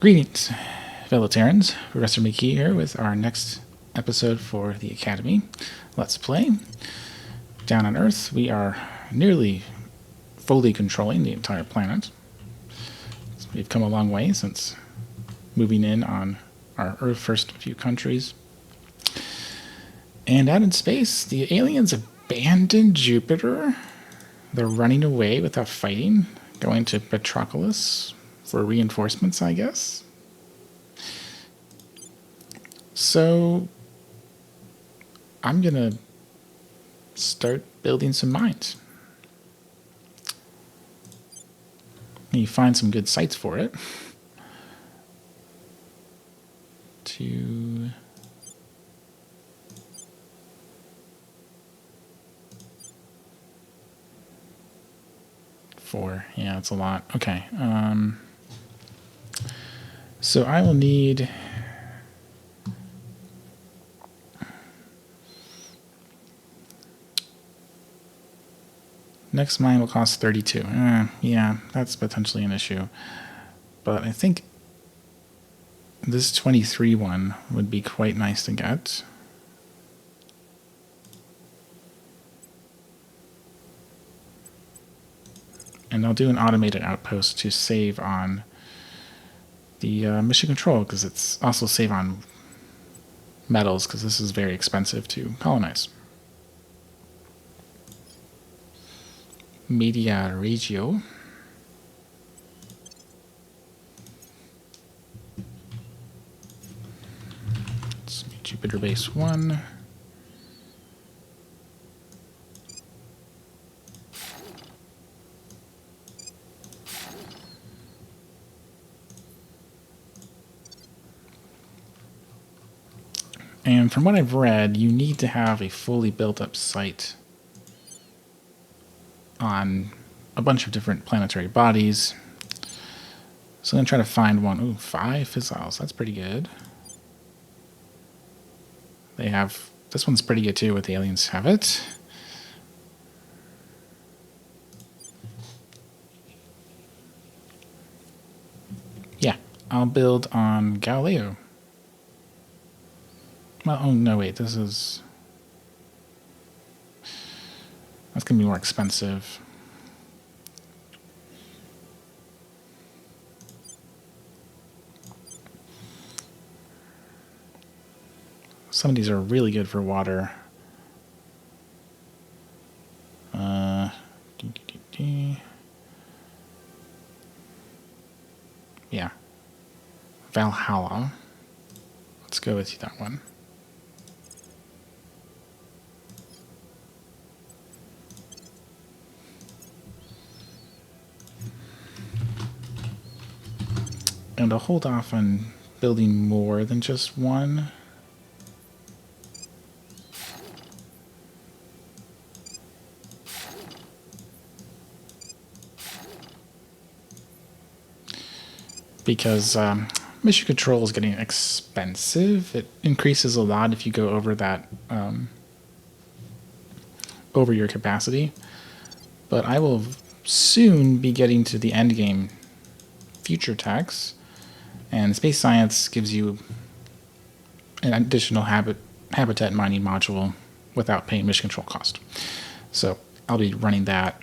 Greetings, fellow Terrans. Professor McKee here with our next episode for the Academy. Let's play. Down on Earth, we are nearly fully controlling the entire planet. We've come a long way since moving in on our first few countries. And out in space, the aliens abandoned Jupiter. They're running away without fighting, going to Petropolis for reinforcements, I guess. So I'm gonna start building some mines. You find some good sites for it. Four. Yeah, that's a lot. Okay. So I will need next mine will cost 32. Yeah, that's potentially an issue. But I think this 23 one would be quite nice to get. And I'll do an automated outpost to save on the mission control, because it's also save on metals, because this is very expensive to colonize. Media Regio. Let's see, Jupiter base 1. And from what I've read, you need to have a fully built up site on a bunch of different planetary bodies. So I'm going to try to find one. Ooh, 5 fissiles. That's pretty good. They have... This one's pretty good too, with the aliens have it. Yeah, I'll build on Galileo. Well, oh no, wait, this is... That's going to be more expensive. Some of these are really good for water. Yeah. Valhalla. Let's go with that one. And I'll hold off on building more than just one. Because mission control is getting expensive. It increases a lot if you go over that, over your capacity. But I will soon be getting to the end game future tax. And space science gives you an additional habitat mining module without paying mission control cost. So I'll be running that.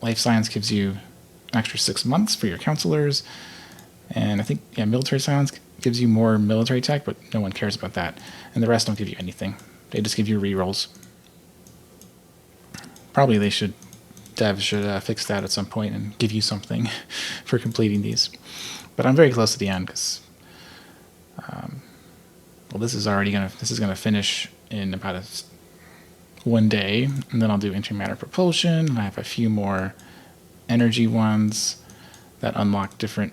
Life science gives you an extra 6 months for your counselors. And I think, yeah, military science gives you more military tech, but no one cares about that. And the rest don't give you anything. They just give you rerolls. Probably devs should fix that at some point and give you something for completing these. But I'm very close to the end because, well, this is gonna finish in about 1 day, and then I'll do antimatter propulsion. And I have a few more energy ones that unlock different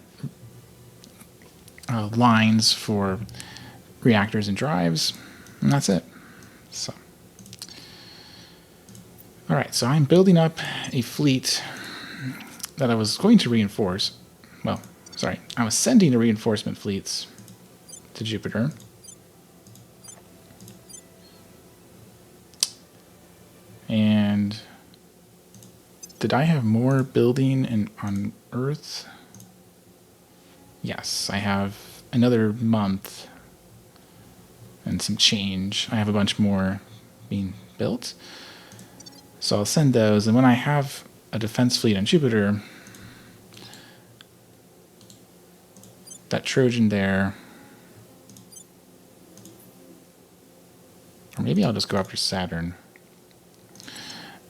lines for reactors and drives, and that's it. So, all right. So I'm building up a fleet that I was going to reinforce. Well, sorry, I was sending the reinforcement fleets to Jupiter. And did I have more building on Earth? Yes, I have another month and some change. I have a bunch more being built. So I'll send those, and when I have a defense fleet on Jupiter, that Trojan there, or maybe I'll just go after Saturn.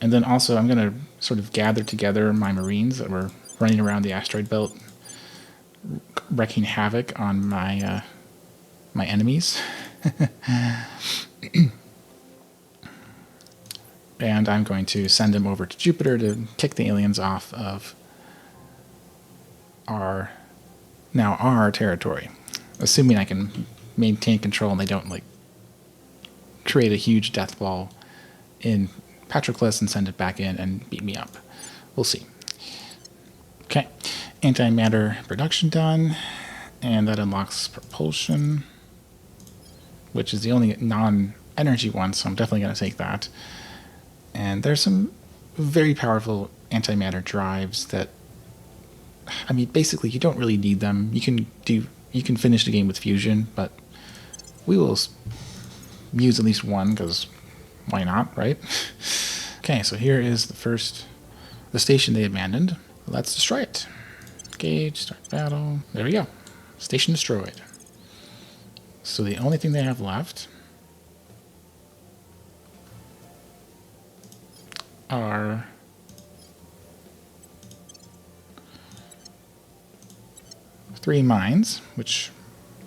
And then also I'm going to sort of gather together my Marines that were running around the asteroid belt, wreaking havoc on my my enemies. And I'm going to send them over to Jupiter to kick the aliens off of our territory, assuming I can maintain control and they don't like create a huge death ball in Patroclus and send it back in and beat me up. We'll see. Okay, antimatter production done, and that unlocks propulsion, which is the only non-energy one, so I'm definitely going to take that. And there's some very powerful antimatter drives that, I mean, basically you don't really need them. You can finish the game with fusion, but we will use at least one because why not, right? Okay, so here is the station they abandoned. Let's destroy it. Engage, start battle. There we go. Station destroyed. So the only thing they have left are three mines, which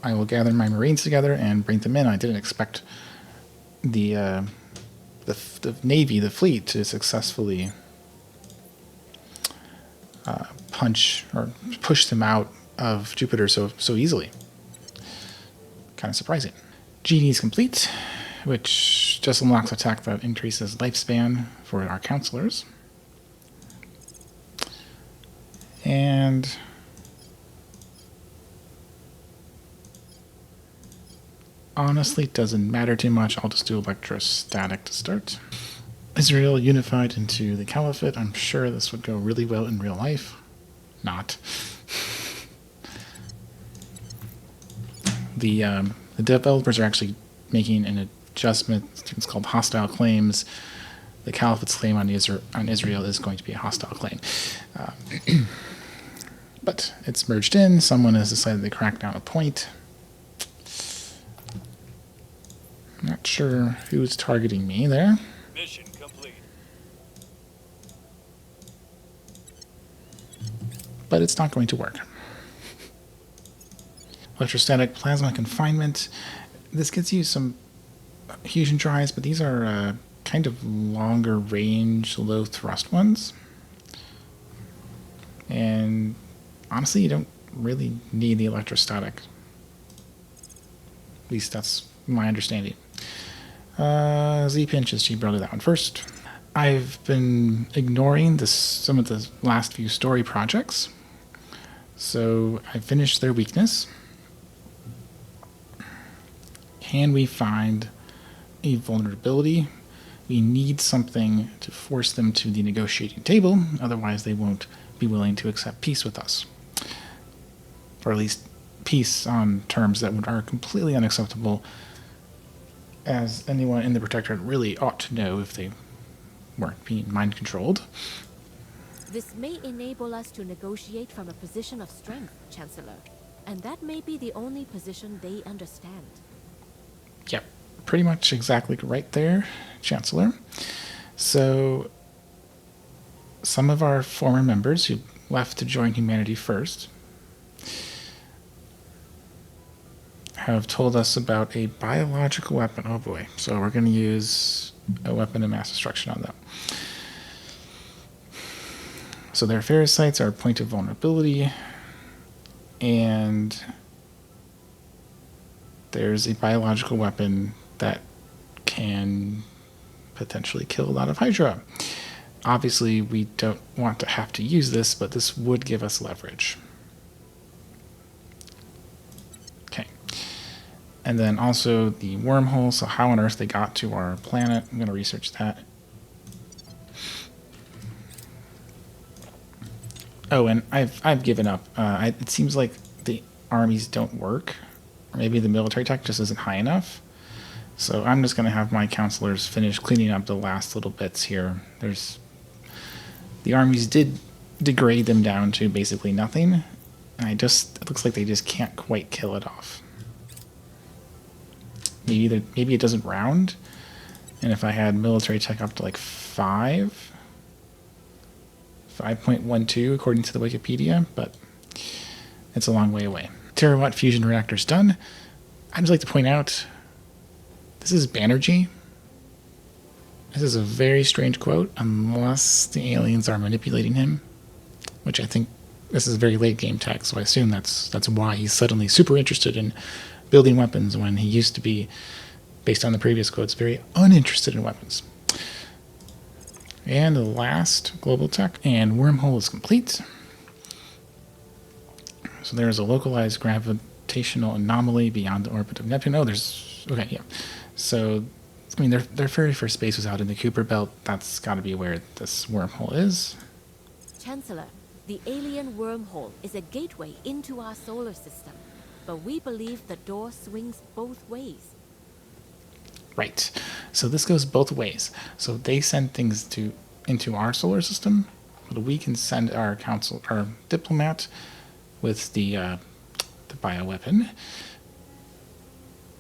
I will gather my Marines together and bring them in. I didn't expect the Navy, the fleet, to successfully punch or push them out of Jupiter so easily. Kind of surprising. Genie is complete, which just unlocks attack that increases lifespan for our Councilors. And honestly, it doesn't matter too much. I'll just do electrostatic to start. Israel unified into the Caliphate. I'm sure this would go really well in real life. Not. The developers are actually making an adjustment. It's called hostile claims. The Caliphate's claim on Israel is going to be a hostile claim. But it's merged in. Someone has decided to crack down a point. Not sure who's targeting me there. Mission complete. But it's not going to work. Electrostatic plasma confinement. This gets you some fusion drives, but these are kind of longer range, low thrust ones. And honestly, you don't really need the electrostatic. At least that's my understanding. Z-Pinch is cheaper. I'll do that one first. I've been ignoring some of the last few story projects. So I finished their weakness. Can we find a vulnerability? We need something to force them to the negotiating table, otherwise they won't be willing to accept peace with us. Or at least peace on terms that are completely unacceptable, as anyone in the Protectorate really ought to know if they weren't being mind-controlled. This may enable us to negotiate from a position of strength, Chancellor. And that may be the only position they understand. Yep, pretty much exactly right there, Chancellor. So, some of our former members who left to join Humanity First have told us about a biological weapon. Oh boy, so we're going to use a weapon of mass destruction on them. So their ferricites are a point of vulnerability, and there's a biological weapon that can potentially kill a lot of Hydra. Obviously, we don't want to have to use this, but this would give us leverage. Okay. And then also the wormhole, so how on earth they got to our planet. I'm going to research that. Oh, and I've given up. It seems like armies don't work. Or maybe the military tech just isn't high enough. So I'm just going to have my councilors finish cleaning up the last little bits here. The armies did degrade them down to basically nothing. And it looks like they just can't quite kill it off. Maybe it doesn't round. And if I had military tech up to like 5.12 according to the Wikipedia, but it's a long way away. Terawatt fusion reactor's done. I'd just like to point out, this is Banerjee. This is a very strange quote, unless the aliens are manipulating him, which I think this is very late game tech, so I assume that's why he's suddenly super interested in building weapons when he used to be, based on the previous quotes, very uninterested in weapons. And the last global tech, and wormhole is complete. So there's a localized gravitational anomaly beyond the orbit of Neptune. Oh, okay, yeah. So, I mean, their very first base was out in the Kuiper Belt. That's got to be where this wormhole is. Chancellor, the alien wormhole is a gateway into our solar system, but we believe the door swings both ways. Right. So this goes both ways. So they send things into our solar system, but we can send our diplomat with the bioweapon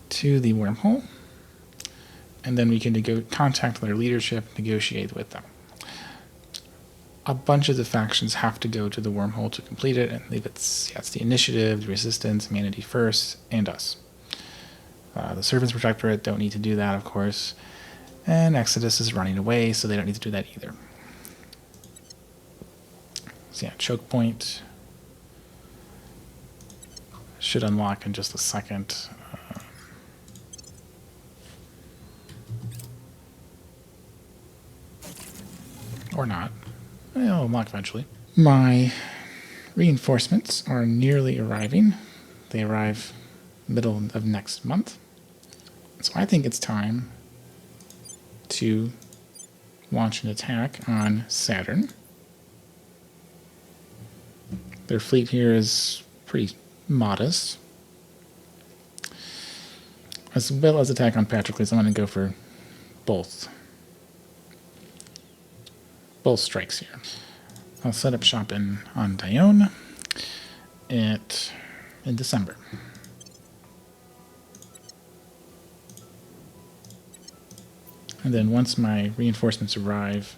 to the wormhole, and then we can contact their leadership, negotiate with them. A bunch of the factions have to go to the wormhole to complete it, and it's the Initiative, the Resistance, Humanity First, and us. The Servants Protectorate don't need to do that, of course, and Exodus is running away, so they don't need to do that either. So yeah, choke point should unlock in just a second. Or not. It'll unlock eventually. My reinforcements are nearly arriving. They arrive middle of next month. So I think it's time to launch an attack on Saturn. Their fleet here is pretty modest. As well as attack on Patroclus, I'm going to go for both strikes here. I'll set up shop on Dione in December. And then once my reinforcements arrive,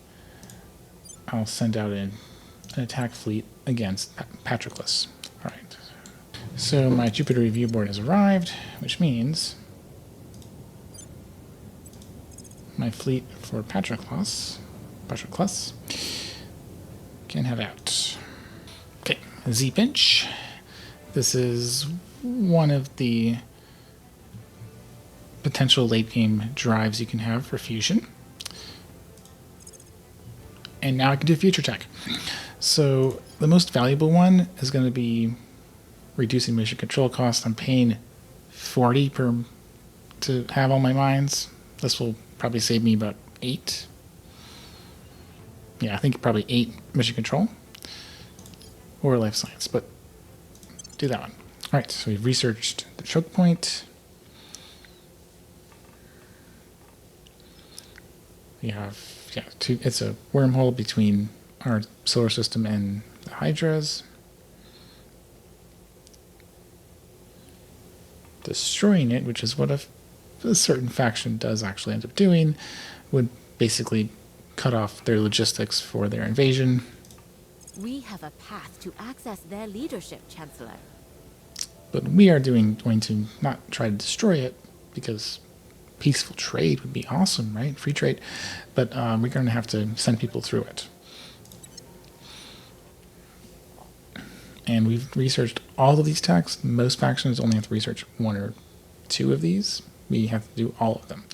I'll send out an attack fleet against Patroclus. All right. So my Jupiter review board has arrived, which means my fleet for Patroclus can head out. Okay, Z-Pinch. This is one of the potential late game drives you can have for fusion. And now I can do future tech. So the most valuable one is going to be reducing mission control costs. I'm paying 40 to have all my mines. This will probably save me about 8. Yeah, I think probably 8 mission control or life science, but do that one. All right, so we've researched the choke point. We have, it's a wormhole between our solar system and the Hydras. Destroying it, which is what a certain faction does actually end up doing, would basically cut off their logistics for their invasion. We have a path to access their leadership, Chancellor. But we are going to not try to destroy it, because peaceful trade would be awesome, right? Free trade. But we're going to have to send people through it. And we've researched all of these techs. Most factions only have to research 1 or 2 of these. We have to do all of them.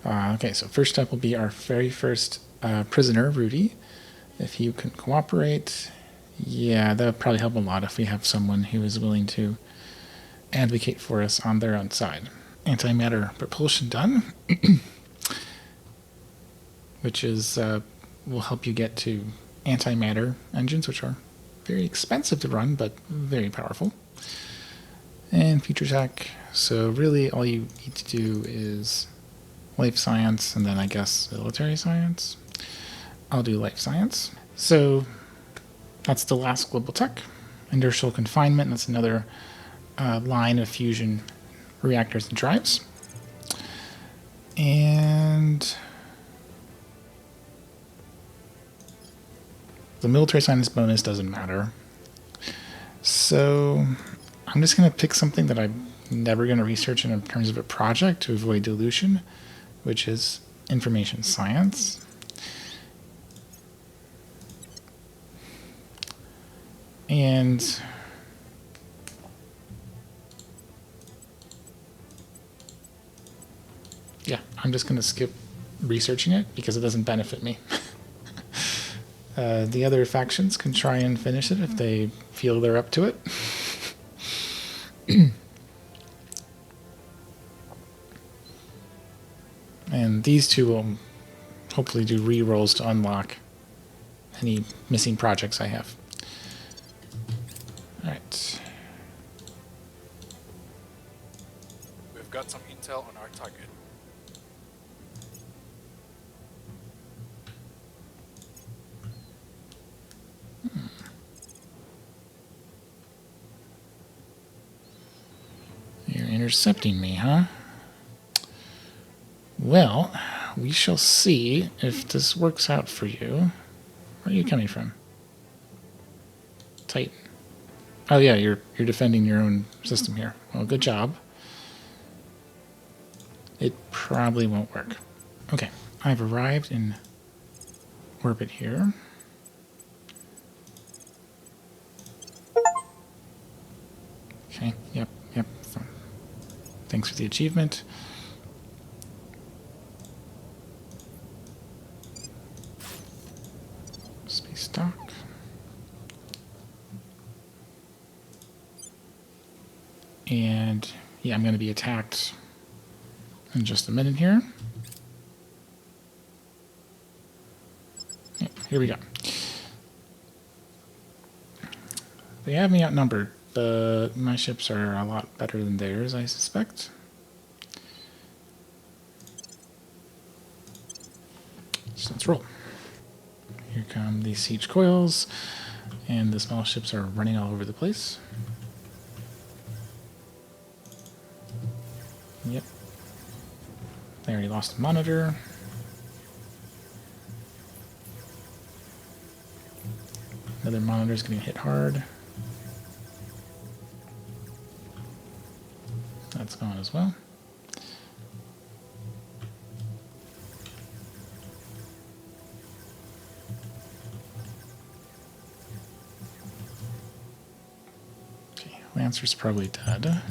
Okay, so first step will be our very first prisoner, Rudy. If you can cooperate, yeah, that would probably help a lot if we have someone who is willing to advocate for us on their own side. Antimatter propulsion done, which is will help you get to antimatter engines, which are very expensive to run, but very powerful. And future tech. So really all you need to do is life science, and then I guess military science. I'll do life science. So that's the last global tech. Inertial confinement, that's another line of fusion reactors and drives. And the military science bonus doesn't matter. So I'm just going to pick something that I'm never going to research in terms of a project to avoid dilution, which is information science. And yeah, I'm just going to skip researching it because it doesn't benefit me. The other factions can try and finish it if they feel they're up to it. And these two will hopefully do re-rolls to unlock any missing projects I have. Alright. We've got some intel on our target. You're intercepting me, huh? Well, we shall see if this works out for you. Where are you coming from? Titan. Oh yeah, you're defending your own system here. Well, good job. It probably won't work. Okay, I've arrived in orbit here. Okay, yep. So, thanks for the achievement. Space dock. And yeah, I'm going to be attacked in just a minute here. Yeah, here we go. They have me outnumbered, but my ships are a lot better than theirs, I suspect. So let's roll. Here come these siege coils, and the small ships are running all over the place. Yep. They already lost a monitor. Another monitor's getting hit hard. That's gone as well. Okay, Lancer's probably dead.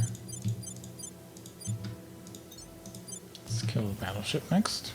Let's kill the battleship next.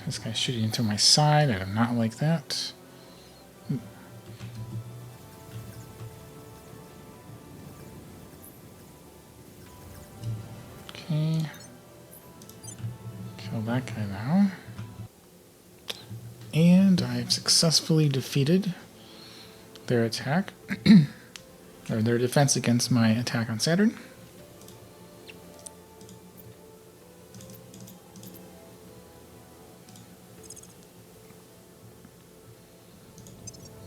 This guy's shooting into my side. I do not like that. Okay. Kill that guy now. And I've successfully defeated their attack, or their defense against my attack on Saturn.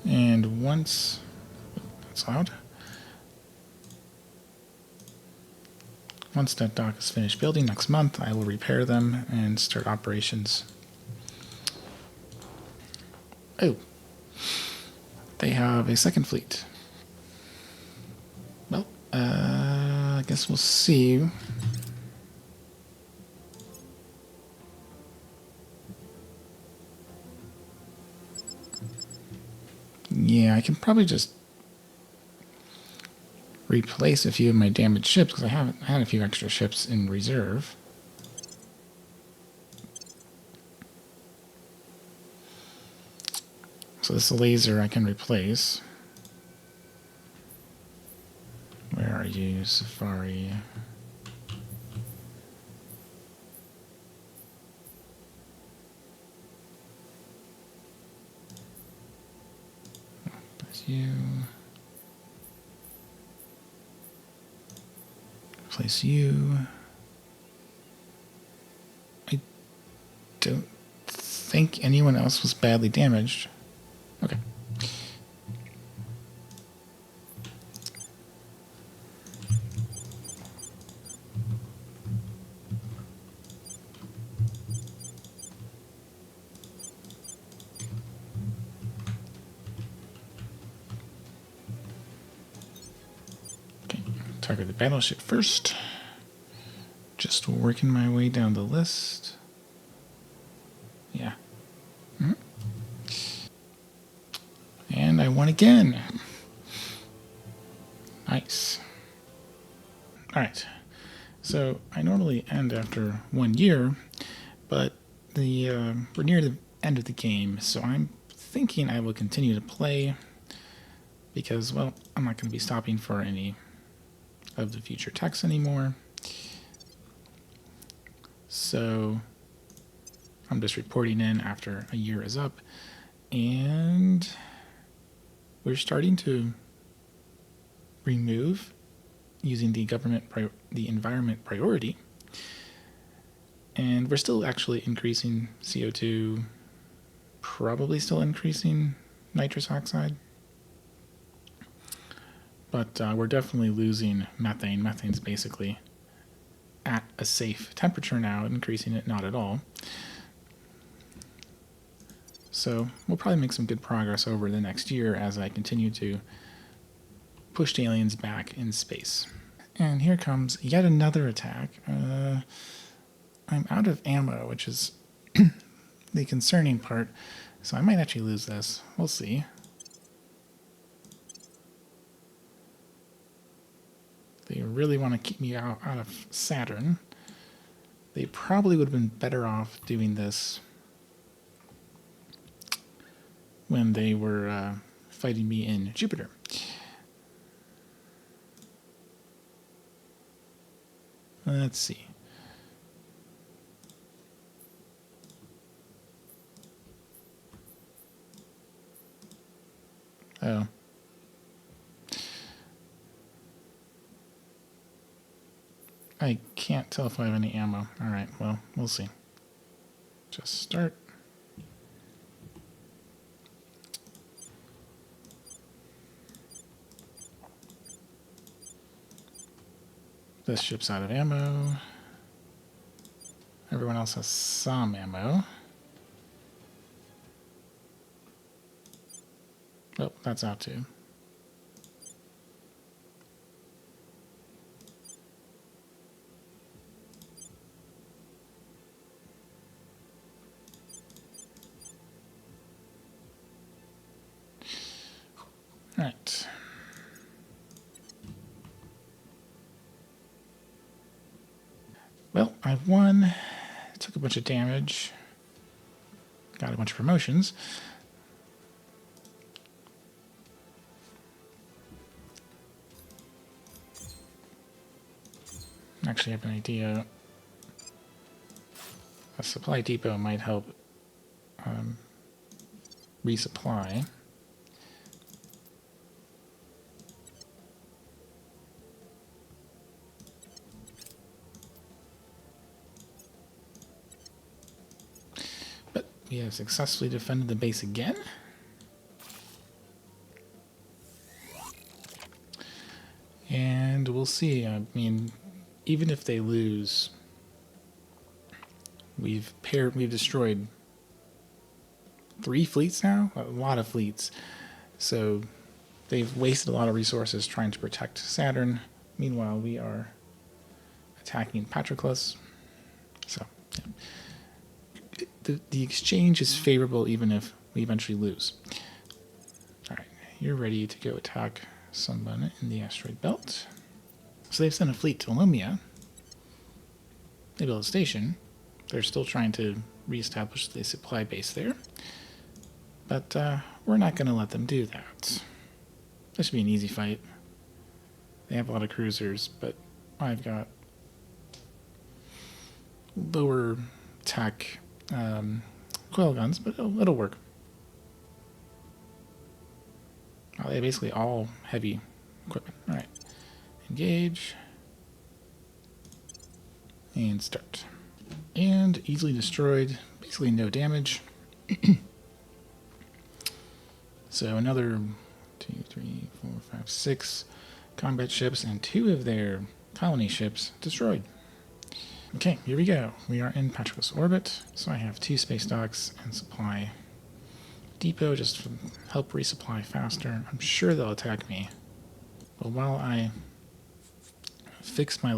And once that's loud. Once that dock is finished building next month, I will repair them and start operations. Oh, they have a second fleet. Well, I guess we'll see. Yeah, I can probably just replace a few of my damaged ships because I haven't had a few extra ships in reserve. So this laser I can replace. Where are you, Safari? That's you. Replace you. I don't think anyone else was badly damaged. Okay. Okay, target the battleship first. Just working my way down the list. Yeah. And I won again. Nice. Alright. So I normally end after 1 year, but we're near the end of the game, so I'm thinking I will continue to play because, well, I'm not going to be stopping for any of the future texts anymore. So I'm just reporting in after a year is up, and we're starting to remove using the the environment priority, and we're still actually increasing CO2, probably still increasing nitrous oxide, but we're definitely losing methane. Methane's basically at a safe temperature now, increasing it not at all. So we'll probably make some good progress over the next year as I continue to push the aliens back in space. And here comes yet another attack. I'm out of ammo, which is the concerning part, so I might actually lose this. We'll see. They really want to keep me out of Saturn. They probably would have been better off doing this when they were fighting me in Jupiter. Let's see. Oh. I can't tell if I have any ammo. Alright, well, we'll see. Just start. This ship's out of ammo. Everyone else has some ammo. Oh, that's out too. All right. Well, I've won. Took a bunch of damage. Got a bunch of promotions. Actually, I have an idea. A supply depot might help resupply. But we have successfully defended the base again. And we'll see. I mean, even if they lose, we've destroyed 3 fleets now? A lot of fleets. So they've wasted a lot of resources trying to protect Saturn. Meanwhile, we are attacking Patroclus. So yeah. The exchange is favorable even if we eventually lose. Alright, you're ready to go attack someone in the asteroid belt. So they've sent a fleet to Lumia. They built a station. They're still trying to reestablish the supply base there. But we're not going to let them do that. This should be an easy fight. They have a lot of cruisers, but I've got lower tech coil guns, but it'll work. Oh, they're basically all heavy equipment. Alright. Engage. And start. And easily destroyed. Basically no damage. So another 2, 3, 4, 5, 6 combat ships and 2 of their colony ships destroyed. Okay, here we go. We are in Patroclus orbit, so I have 2 space docks and supply depot just to help resupply faster. I'm sure they'll attack me. But while I fix my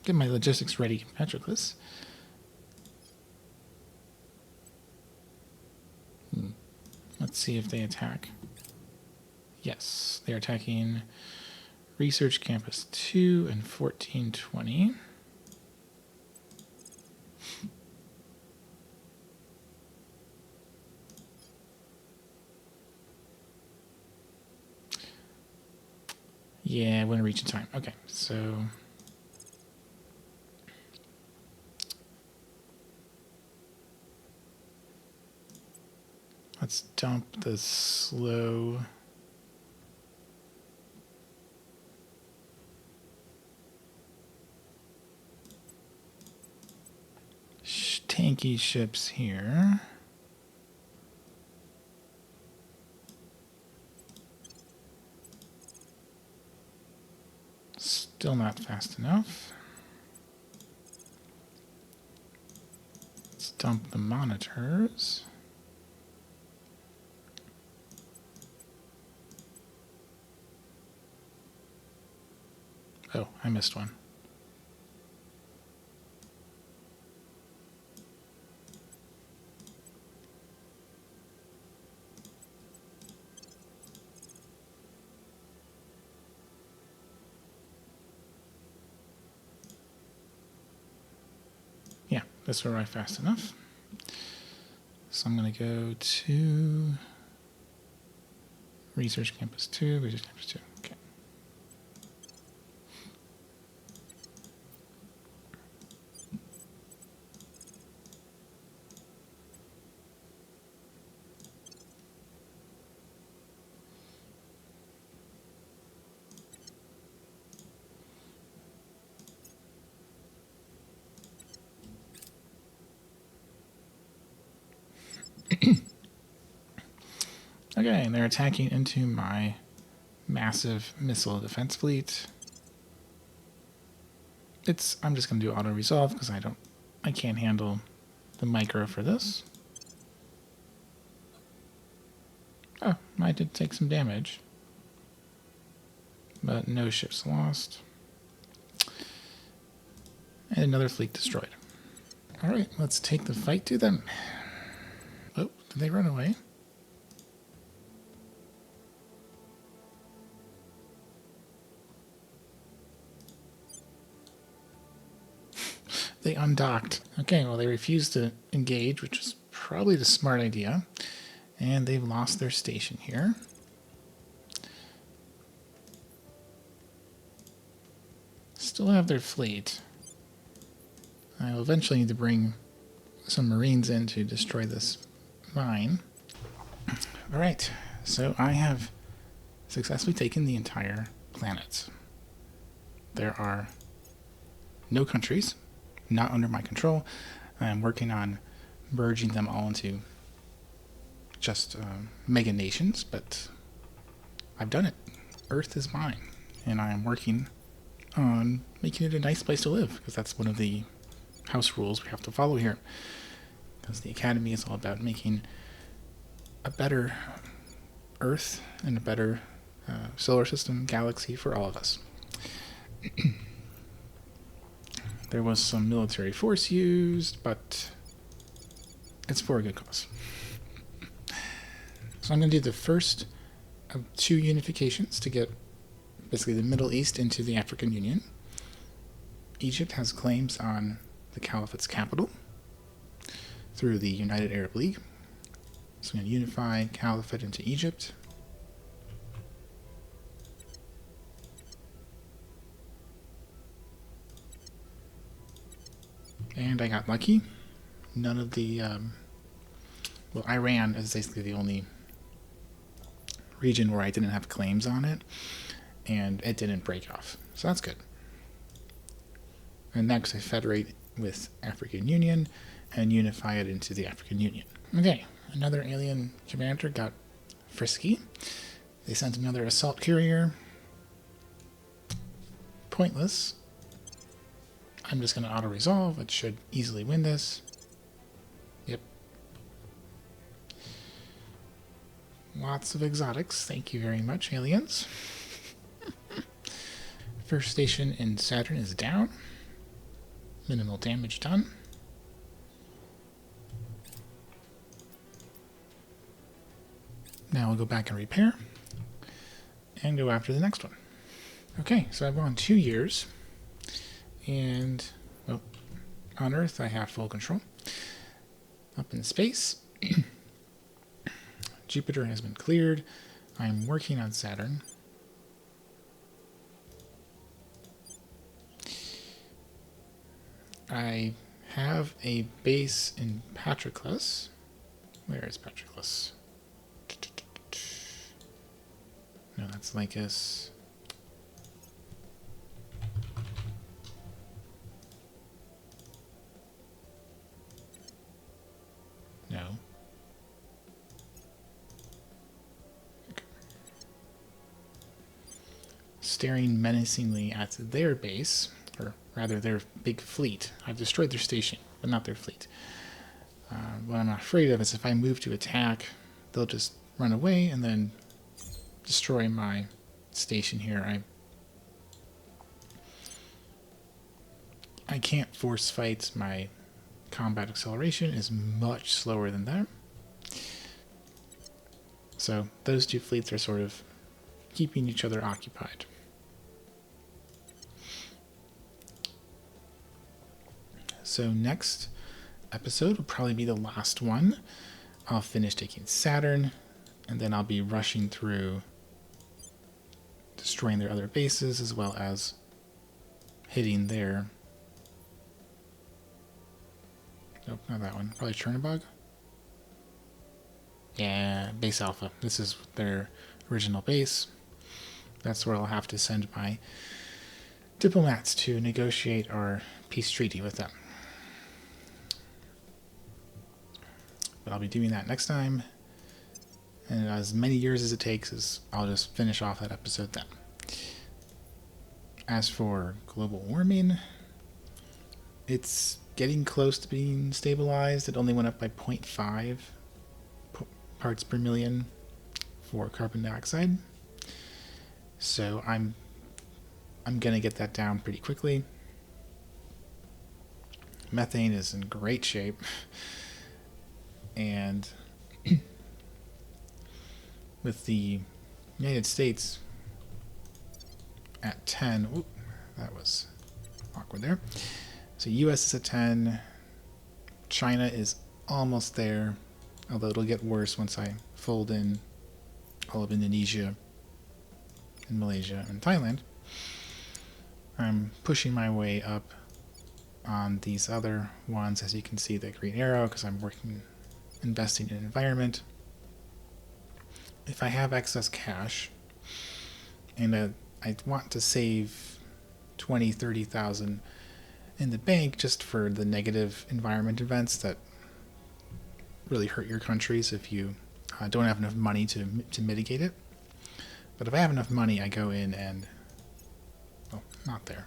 get my logistics ready in Patroclus. Let's see if they attack. Yes, they're attacking Research Campus 2 and 1420. Yeah, I wouldn't reach in time. Okay, so let's dump the slow tanky ships here. Still not fast enough. Let's dump the monitors. Oh, I missed one. Yeah, this will arrive fast enough. So I'm going to go to Research Campus 2, Research Campus 2. Okay. Okay, and they're attacking into my massive missile defense fleet. I'm just going to do auto resolve because I can't handle the micro for this. Oh, I did take some damage, but no ships lost. And another fleet destroyed. Alright, let's take the fight to them. Oh, did they run away? They undocked. Okay, well, they refused to engage, which is probably the smart idea. And they've lost their station here. Still have their fleet. I will eventually need to bring some Marines in to destroy this mine. Alright, so I have successfully taken the entire planet. There are no countries not under my control. I'm working on merging them all into just mega nations, but I've done it. Earth is mine, and I am working on making it a nice place to live, because that's one of the house rules we have to follow here. Because the Academy is all about making a better Earth and a better solar system, galaxy for all of us. There was some military force used, but it's for a good cause. So I'm going to do the first of 2 unifications to get basically the Middle East into the African Union. Egypt has claims on the Caliphate's capital through the United Arab League. So I'm going to unify Caliphate into Egypt. And I got lucky. None of the... well, Iran is basically the only region where I didn't have claims on it, and it didn't break off. So that's good. And next I federate with African Union and unify it into the African Union. Okay, another alien commander got frisky. They sent another assault carrier. Pointless. I'm just going to auto-resolve. It should easily win this. Yep. Lots of exotics. Thank you very much, aliens. First station in Saturn is down. Minimal damage done. Now I'll go back and repair. And go after the next one. Okay, so I've gone 2 years. And, well, on Earth I have full control. Up in space, Jupiter has been cleared. I'm working on Saturn. I have a base in Patroclus. Where is Patroclus? No, that's Lycus. No. Okay. Staring menacingly at their base, or rather their big fleet. I've destroyed their station, but not their fleet. What I'm afraid of is if I move to attack, they'll just run away and then destroy my station here. I can't force fight. My combat acceleration is much slower than that. So those 2 fleets are sort of keeping each other occupied. So next episode will probably be the last one. I'll finish taking Saturn, and then I'll be rushing through destroying their other bases as well as hitting their... Nope, not that one. Probably Chernobog? Yeah, base Alpha. This is their original base. That's where I'll have to send my diplomats to negotiate our peace treaty with them. But I'll be doing that next time. And as many years as it takes, I'll just finish off that episode then. As for global warming, it's getting close to being stabilized. It only went up by 0.5 parts per million for carbon dioxide. So I'm gonna get that down pretty quickly. Methane is in great shape. And with the United States at 10, ooh, that was awkward there. So US is at 10, China is almost there, although it'll get worse once I fold in all of Indonesia and Malaysia and Thailand. I'm pushing my way up on these other ones, as you can see, the green arrow, because I'm investing in environment. If I have excess cash and I want to save 20, 30,000 in the bank just for the negative environment events that really hurt your countries if you don't have enough money to mitigate it. But if I have enough money, I go in and, oh, not there.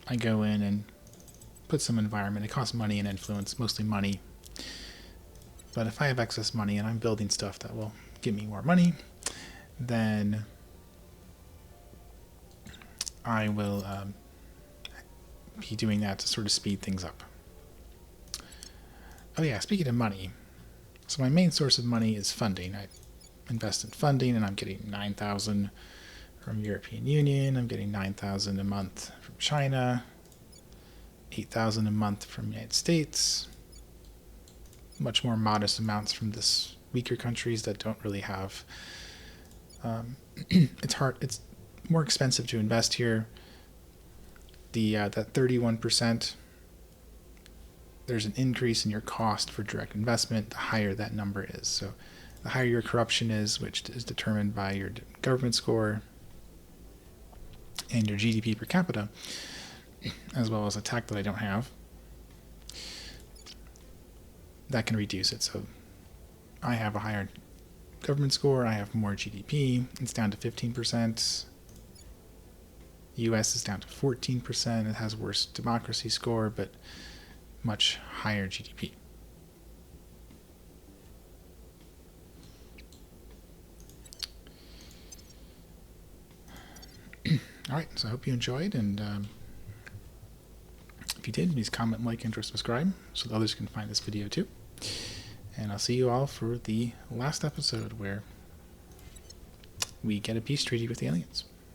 I go in and put some environment. It costs money and influence, mostly money. But if I have excess money and I'm building stuff that will give me more money, then I will be doing that to sort of speed things up. Oh yeah, speaking of money, so my main source of money is funding. I invest in funding, and I'm getting 9,000 from European Union. I'm getting 9,000 a month from China, 8,000 a month from the United States. Much more modest amounts from this weaker countries that don't really have. It's more expensive to invest here. That 31%. There's an increase in your cost for direct investment the higher that number is. So the higher your corruption is, which is determined by your government score and your GDP per capita, as well as a tech that I don't have, that can reduce it. So I have a higher government score, I have more GDP, it's down to 15%. US is down to 14%, it has worse democracy score, but much higher GDP. Alright, so I hope you enjoyed, and if you did, please comment, like, and subscribe so that others can find this video too. And I'll see you all for the last episode where we get a peace treaty with the aliens.